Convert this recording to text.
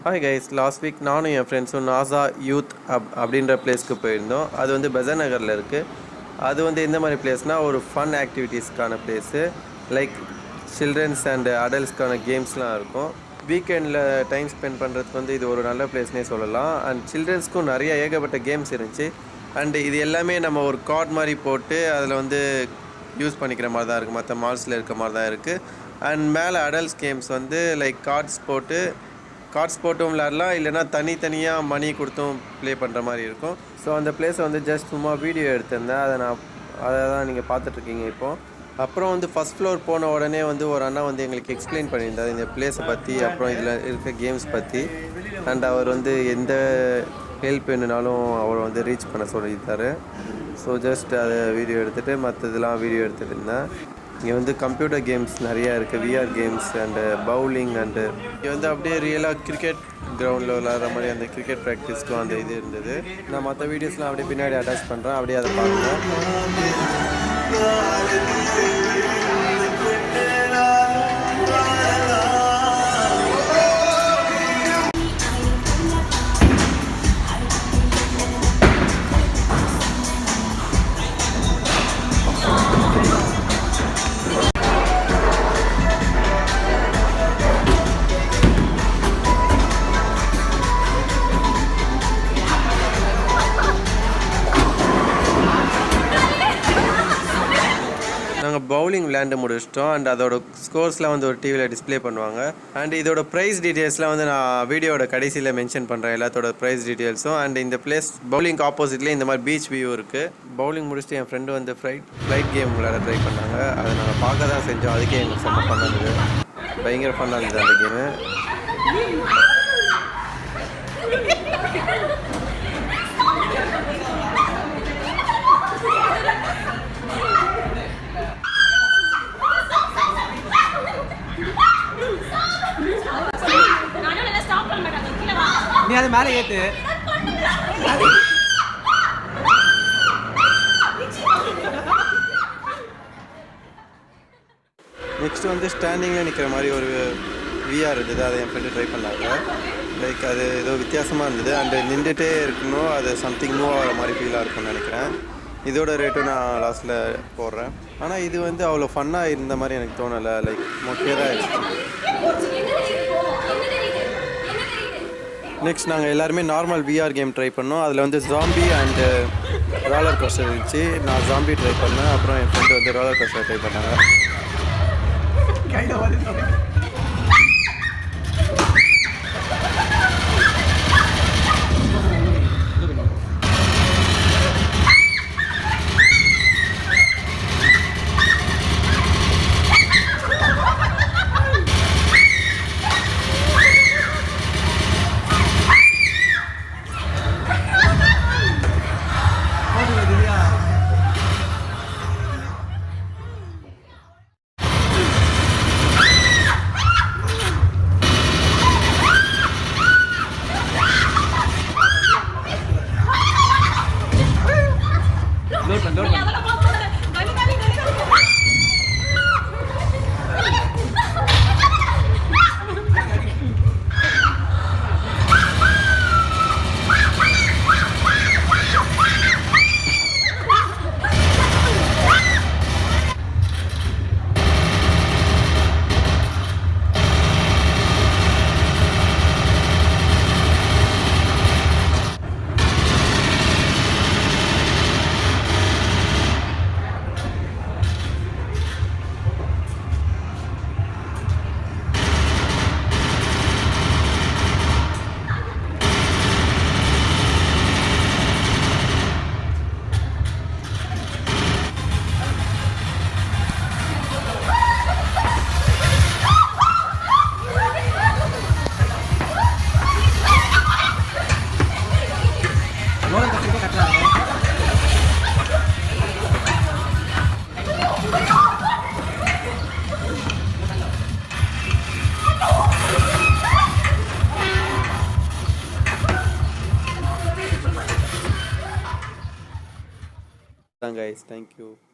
Hi guys, last week நானும் என் ஃப்ரெண்ட்ஸும் NASA youth அப்படின்ற பிளேஸ்க்கு போயிருந்தோம். அது வந்து பெசன்ட் நகரில் இருக்குது. அது வந்து எந்த மாதிரி பிளேஸ்னால் ஒரு ஃபன் ஆக்டிவிட்டீஸ்க்கான பிளேஸு. லைக் சில்ட்ரன்ஸ் அண்ட் அடல்ட்ஸ்க்கான கேம்ஸ்லாம் இருக்கும். வீக்கெண்டில் டைம் ஸ்பெண்ட் பண்ணுறதுக்கு வந்து இது ஒரு நல்ல பிளேஸ்னே சொல்லலாம். அண்ட் சில்ட்ரன்ஸ்க்கும் நிறைய ஏகப்பட்ட கேம்ஸ் இருந்துச்சு. அண்டு இது எல்லாமே நம்ம ஒரு கார்ட் மாதிரி போட்டு அதில் வந்து யூஸ் பண்ணிக்கிற மாதிரி தான் இருக்குது. மற்ற மால்ஸில் இருக்க மாதிரி தான் இருக்குது. அண்ட் மேலே அடல்ட்ஸ் கேம்ஸ் வந்து லைக் கார்ட்ஸ் போட்டும் விளையாடலாம், இல்லைனா தனித்தனியாக மணி கொடுத்தும் ப்ளே பண்ணுற மாதிரி இருக்கும். ஸோ அந்த பிளேஸை வந்து ஜஸ்ட் சும்மா வீடியோ எடுத்திருந்தேன். அதை தான் நீங்கள் பார்த்துட்ருக்கீங்க இப்போது. அப்புறம் வந்து ஃபஸ்ட் ஃப்ளோர் போன உடனே வந்து ஒரு அண்ணா வந்து எங்களுக்கு எக்ஸ்பிளைன் பண்ணியிருந்தார் இந்த பிளேஸை பற்றி, அப்புறம் இதில் இருக்க கேம்ஸ் பற்றி. அண்ட் அவர் வந்து எந்த ஹெல்ப் வேணுனாலும் அவரை வந்து ரீச் பண்ண சொல்லியிருந்தார். ஸோ ஜஸ்ட் அதை வீடியோ எடுத்துகிட்டு மற்றதெல்லாம் வீடியோ எடுத்துகிட்டு இருந்தேன். இங்கே வந்து கம்ப்யூட்டர் கேம்ஸ் நிறையா இருக்குது, VR games and bowling and இங்கே வந்து அப்படியே ரியலாக கிரிக்கெட் கிரவுண்டில் விளாட்ற மாதிரி அந்த கிரிக்கெட் ப்ராக்டிஸ்க்கும் அந்த இது இருந்தது. நான் மற்ற வீடியோஸ்லாம் அப்படியே பின்னாடி அட்டாச் பண்ணுறேன், அப்படியே அதை பாருங்கள். நாங்கள் பவுலிங் விளையாண்டு முடிச்சிட்டோம். அண்ட் அதோட ஸ்கோர்ஸ்லாம் வந்து ஒரு டிவியில் டிஸ்பிளே பண்ணுவாங்க. அண்ட் இதோட ப்ரைஸ் டீட்டெயில்ஸ்லாம் வந்து நான் வீடியோட கடைசியில் மென்ஷன் பண்ணுறேன், எல்லாத்தோட ப்ரைஸ் டீட்டெயில்ஸும். அண்ட் இந்த பிளேஸ் பவுலிங்க்கு ஆப்போசிட்லேயே இந்த மாதிரி பீச் வியூ இருக்குது. பவுலிங் முடிச்சுட்டு என் ஃப்ரெண்டு வந்து ஃப்ளைட் கேம் விளையாட ட்ரை பண்ணாங்க. அதை நாங்கள் பார்க்க தான் செஞ்சோம். அதுக்கே எங்களுக்கு செம்ம ஃபன்னாக இருந்தது, பயங்கர ஃபன்னாக இருந்தது அந்த கேமு. நீ அது மேலே ஏத்து. நெக்ஸ்ட் வந்து ஸ்டாண்டிங்கில் நிற்கிற மாதிரி ஒரு விஆர் இருந்தது. அதை என் ஃப்ரெண்டு ட்ரை பண்ணாங்க. லைக் அது ஏதோ வித்தியாசமாக இருந்தது. அண்டு நின்றுட்டே இருக்கணும், அது சம்திங் மூவ் ஆகிற மாதிரி ஃபீலாக இருக்கும்னு நினைக்கிறேன். இதோட ரேட்டும் நான் லாஸ்ட்டில் போடுறேன். ஆனால் இது வந்து அவ்வளோ ஃபன்னாக இருந்த மாதிரி எனக்கு தோணலை. லைக் மொக்கையாக தான் இருந்துச்சு. நெக்ஸ்ட் நாங்கள் எல்லாருமே நார்மல் விஆர் கேம் ட்ரை பண்ணோம். அதில் வந்து ஜாம்பி அண்டு ரோலர் கோஸ்டர் இருந்துச்சு. நான் ஜாம்பி ட்ரை பண்ணேன், அப்புறம் என் ஃப்ரெண்டு வந்து ரோலர் கோஸ்டர் ட்ரை பண்ணாங்க. guys, thank you.